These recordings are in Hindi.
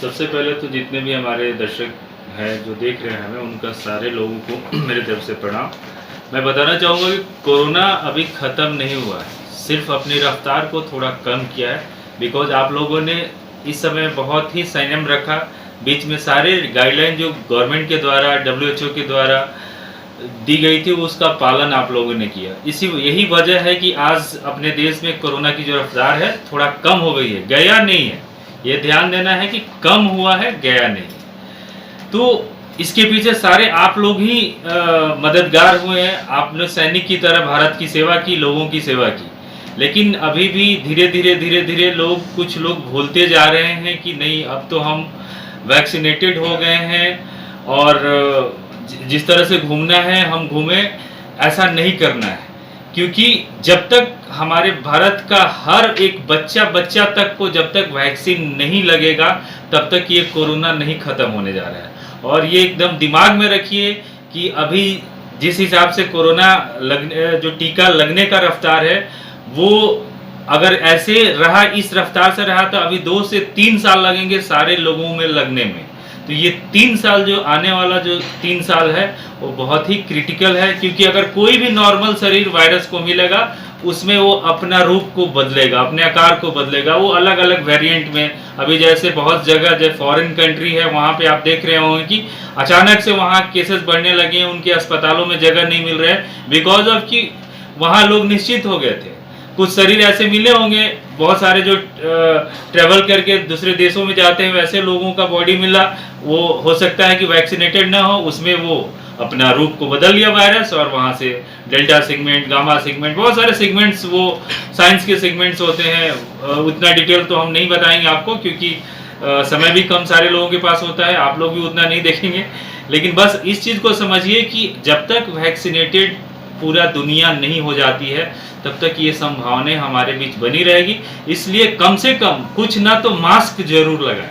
सबसे पहले तो जितने भी हमारे दर्शक हैं जो देख रहे हैं हमें, उनका सारे लोगों को मेरे तरफ से प्रणाम। मैं बताना चाहूँगा कि कोरोना अभी ख़त्म नहीं हुआ है, सिर्फ अपनी रफ्तार को थोड़ा कम किया है। बिकॉज आप लोगों ने इस समय बहुत ही संयम रखा। बीच में सारे गाइडलाइन जो गवर्नमेंट के द्वारा, WHO के द्वारा दी गई थी, उसका पालन आप लोगों ने किया। यही वजह है कि आज अपने देश में कोरोना की जो रफ्तार है थोड़ा कम हो गई है, गया नहीं है। ये ध्यान देना है कि कम हुआ है, गया नहीं। तो इसके पीछे सारे आप लोग ही मददगार हुए हैं। आपने सैनिक की तरह भारत की सेवा की, लोगों की सेवा की। लेकिन अभी भी धीरे धीरे कुछ लोग भूलते जा रहे हैं कि नहीं, अब तो हम वैक्सीनेटेड हो गए हैं और जिस तरह से घूमना है हम घूमें, ऐसा नहीं करना है। क्योंकि जब तक हमारे भारत का हर एक बच्चा तक को जब तक वैक्सीन नहीं लगेगा, तब तक ये कोरोना नहीं ख़त्म होने जा रहा है। और ये एकदम दिमाग में रखिए कि अभी जिस हिसाब से कोरोना जो टीका लगने का रफ्तार है, वो अगर ऐसे रहा, इस रफ्तार से रहा, तो अभी 2 से 3 साल लगेंगे सारे लोगों में लगने में। तो ये 3 साल जो आने वाला जो 3 साल है वो बहुत ही क्रिटिकल है। क्योंकि अगर कोई भी नॉर्मल शरीर वायरस को मिलेगा, उसमें वो अपना रूप को बदलेगा, अपने आकार को बदलेगा, वो अलग अलग वेरिएंट में। अभी जैसे बहुत जगह जो फॉरेन कंट्री है, वहाँ पे आप देख रहे होंगे कि अचानक से वहाँ केसेस बढ़ने लगे हैं, उनके अस्पतालों में जगह नहीं मिल रहे हैं, बिकॉज ऑफ कि वहाँ लोग निश्चित हो गए थे। कुछ शरीर ऐसे मिले होंगे, बहुत सारे जो ट्रैवल करके दूसरे देशों में जाते हैं, वैसे लोगों का बॉडी मिला। वो हो सकता है कि वैक्सीनेटेड ना हो, उसमें वो अपना रूप को बदल लिया वायरस, और वहाँ से डेल्टा सेगमेंट, गामा सेगमेंट, बहुत सारे सेगमेंट्स, वो साइंस के सेगमेंट्स होते हैं। उतना डिटेल तो हम नहीं बताएंगे आपको, क्योंकि समय भी कम सारे लोगों के पास होता है, आप लोग भी उतना नहीं देखेंगे। लेकिन बस इस चीज़ को समझिए कि जब तक वैक्सीनेटेड पूरा दुनिया नहीं हो जाती है, तब तक ये संभावनाएं हमारे बीच बनी रहेगी। इसलिए कम से कम कुछ ना तो मास्क जरूर लगाएं,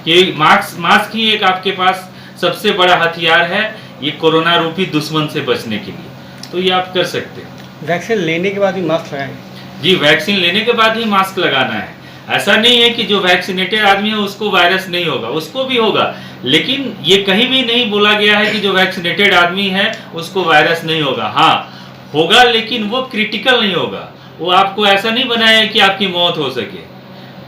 कि मास्क ही एक आपके पास सबसे बड़ा हथियार है ये कोरोना रूपी दुश्मन से बचने के लिए। तो ये आप कर सकते हैं। वैक्सीन लेने के बाद भी मास्क लगाएं? जी, वैक्सीन लेने के बाद ही मास्क लगाना है। ऐसा नहीं है कि जो वैक्सीनेटेड आदमी है उसको वायरस नहीं होगा, उसको भी होगा। लेकिन ये कहीं भी नहीं बोला गया है कि जो वैक्सीनेटेड आदमी है उसको वायरस नहीं होगा। हाँ होगा, लेकिन वो क्रिटिकल नहीं होगा। वो आपको ऐसा नहीं बनाया कि आपकी मौत हो सके।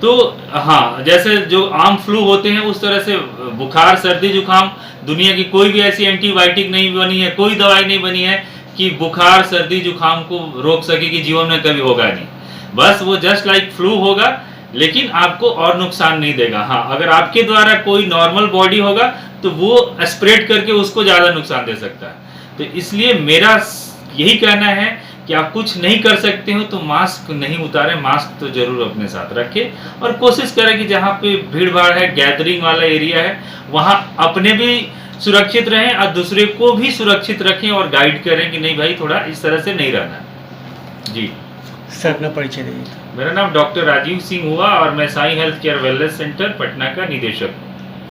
तो हाँ, जैसे जो आम फ्लू होते हैं उस तरह से बुखार, सर्दी, जुकाम, दुनिया की कोई भी ऐसी एंटीबायोटिक नहीं बनी है, कोई दवाई नहीं बनी है कि बुखार, सर्दी, जुकाम को रोक सके, कि जीवन में कभी होगा नहीं। बस वो जस्ट लाइक फ्लू होगा, लेकिन आपको और नुकसान नहीं देगा। हाँ, अगर आपके द्वारा कोई नॉर्मल बॉडी होगा तो वो स्प्रेड करके उसको ज़्यादा नुकसान दे सकता है। तो इसलिए मेरा यही कहना है कि आप कुछ नहीं कर सकते हो तो मास्क नहीं उतारें, मास्क तो जरूर अपने साथ रखें। और कोशिश करें कि जहाँ पे भीड़ भाड़ है, गैदरिंग वाला एरिया है, वहाँ अपने भी सुरक्षित रहें और दूसरे को भी सुरक्षित रखें और गाइड करें कि नहीं भाई, थोड़ा इस तरह से नहीं रहना। जी सर, अपना परिचय दीजिए। मेरा नाम डॉक्टर राजीव सिंह हुआ और मैं Sai health care wellness centre Patna का निदेशक हूँ।